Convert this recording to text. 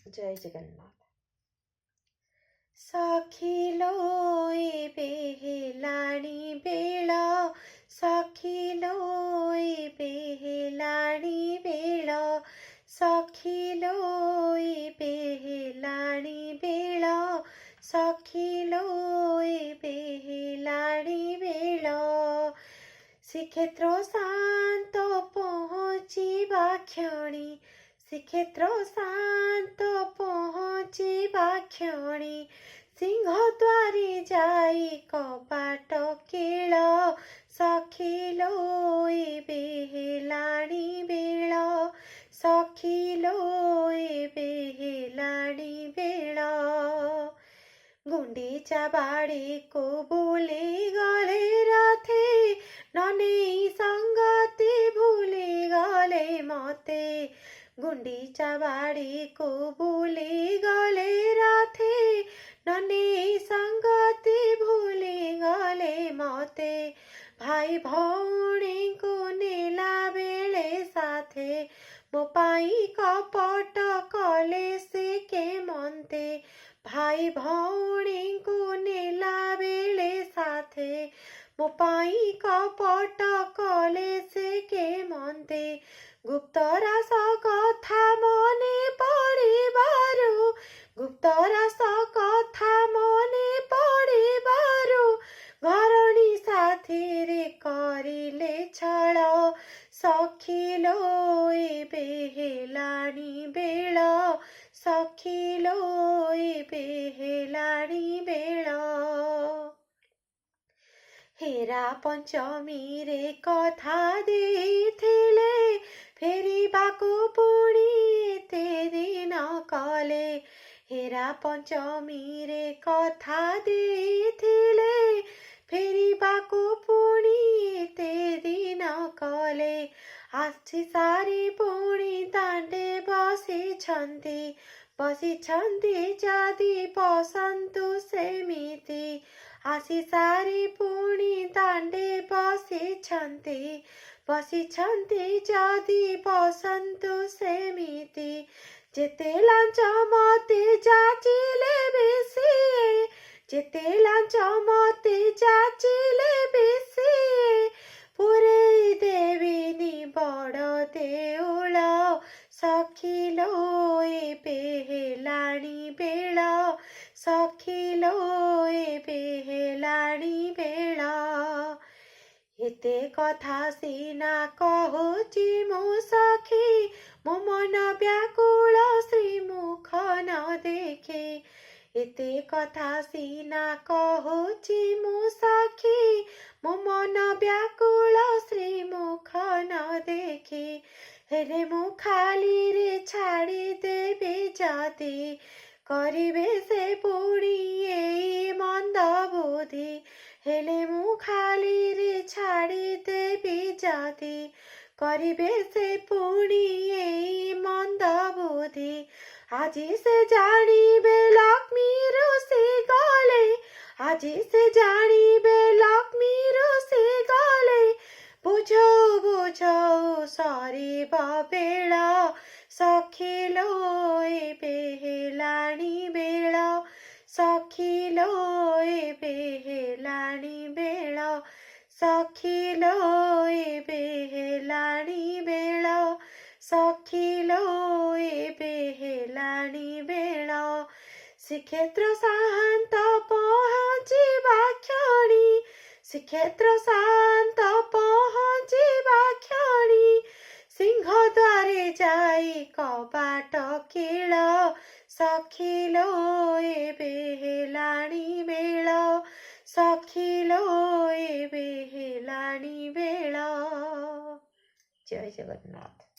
ଜୟ ଜଗନ୍ନାଥ। ସଖିଲୋ ଏବେ ହେଲାଣି ବେଳ, ସଖିଲୋ ଏବେ ହେଲାଣି ବେଳ, ସଖିଲୋ ଏବେ ହେଲାଣି ବେଳ, ସଖିଲୋ ଏବେ ହେଲାଣି ବେଳ। ଶ୍ରୀକ୍ଷେତ୍ର ଶାନ୍ତ ପହଞ୍ଚିବା କ୍ଷଣି, ଶ୍ରୀକ୍ଷେତ୍ର ଶାନ୍ତ ପହଞ୍ଚିବା କ୍ଷଣି, ସିଂହଦ୍ୱାରେ ଯାଇ କବାଟ କେଳ, ସଖିଲୋ ଏବେ ହେଲାଣି ବେଳ, ସଖିଲୋ ଏବେ ହେଲାଣି ବେଳ। ଗୁଣ୍ଡିଚା ବାଡ଼ିକୁ ବୁଲି ଗଲେ ରଥେ, ନନେଇ ସଙ୍ଗତି ଭୁଲି ଗଲେ ମତେ, ଗୁଣ୍ଡିଚା ବାଡ଼ିକୁ ବୁଲି ଗଲେ ରଥେ, ନନେଇ ସଙ୍ଗତି ଭୁଲି ଗଲେ ମତେ। ଭାଇ ଭଉଣୀଙ୍କୁ ନେଲା ବେଳେ ସାଥେ, ମୋ ପାଇଁ କପଟ କଲେ ସେ କେମନ୍ତେ, ଭାଇ ଭଉଣୀଙ୍କୁ ନେଲା ବେଳେ ସାଥେ, ମୋ ପାଇଁ କପଟ କଲେ ସେ କେମନ୍ତେ। ଗୁପ୍ତରାସ କଥା ମନେ ପଡ଼ିବାରୁ, ଗୁପ୍ତରାସ କଥା ମନେ ପଡ଼ିବାରୁ, ଘରଣୀ ସାଥିରେ କରିଲେ ଛଳ, ସଖିଲୋ ଏବେ ହେଲାଣି ବେଳ, ସଖିଲୋ ଏବେ ହେଲାଣି ବେଳ। ହେରା ପଞ୍ଚମୀରେ କଥା ଦେଇଥିଲେ, ଫେରିବାକୁ ପୁଣି ଏତେ ଦିନ କଲେ, ହେରା ପଞ୍ଚମୀରେ କଥା ଦେଇଥିଲେ, ଫେରିବାକୁ ପୁଣି ଏତେ ଦିନ କଲେ। ଆସି ସାରି ପୁଣି ଦାଣ୍ଡେ ବସିଛନ୍ତି, ବସିଛନ୍ତି ଯଦି ବସନ୍ତୁ ସେମିତି, ଆସି ସାରି ପୁଣି ଦାଣ୍ଡେ ବସିଛନ୍ତି, ବସିଛନ୍ତି ଯଦି ବସନ୍ତୁ ସେମିତି। ଯେତେ ଲାଞ୍ଚ ମତେ ଯାଚିଲେ ବେଶିଏ, ଯେତେ ଲାଞ୍ଚ ମତେ ଯାଚିଲେ ବେଶିଏ, ପୁରେଇ ଦେବିନି ବଡ଼ ଦେଉଳ, ସଖିଲୋ ଏବେ ହେଲାଣି ବେଳ, ସଖିଲୋ ଏବେ ହେଲାଣି ବେଳ। ଏତେ କଥା ସିନା କହୁଛି ମୁଁ ସଖୀ, ମୋ ମନ ବ୍ୟାକୁଳ ଶ୍ରୀମୁଖ ନ ଦେଖେ, ଏତେ କଥା ସିନା କହୁଛି ମୁଁ ସଖୀ, ମୋ ମନ ବ୍ୟାକୁଳ ଶ୍ରୀମୁଖ ନ ଦେଖେ। ହେଲେ ମୁଁ ଖାଲିରେ ଛାଡ଼ିଦେବି ଯଦି, କରିବେ ସେ ପୁଣି ଏଇ ମନ୍ଦ ବୁଦ୍ଧି, ହେଲେ ମୁଁ ଖାଲିରେ ଛାଡ଼ିଦେବି ଯଦି, କରିବେ ସେ ପୁଣି ଏଇ ମନ୍ଦ ବୁଦ୍ଧି। ଆଜି ସେ ଜାଣିବେ ଲକ୍ଷ୍ମୀ ରୁଷି ଗଲେ, ଆଜି ସେ ଜାଣିବେ ଲକ୍ଷ୍ମୀ ରୁଷି ଗଲେ, ବୁଝଉ ବୁଝଉ ସରିବ ବେଳ, ସଖିଲୋ ଏବେ ହେଲାଣି ବେଳ, ସଖିଲୋ ଏବେ ହେଲାଣି ବେଳ, ସଖିଲୋ ଏବେ ହେଲାଣି ବେଳ, ସଖିଲୋ ଏବେ ହେଲାଣି ବେଳ। ଶ୍ରୀକ୍ଷେତ୍ର ଶାନ୍ତ ପହଞ୍ଚିବା କ୍ଷଣି, ଶ୍ରୀକ୍ଷେତ୍ର ଶାନ୍ତ ପହଞ୍ଚିବା କ୍ଷଣି, ସିଂହଦ୍ୱାରେ ଯାଇ କବାଟ କେଳ, ସଖିଲୋ ଏବେ ହେଲାଣି ବେଳ, ସଖିଲୋ ଏବେ ହେଲାଣି ବେଳ। ଜୟ ଜଗନ୍ନାଥ।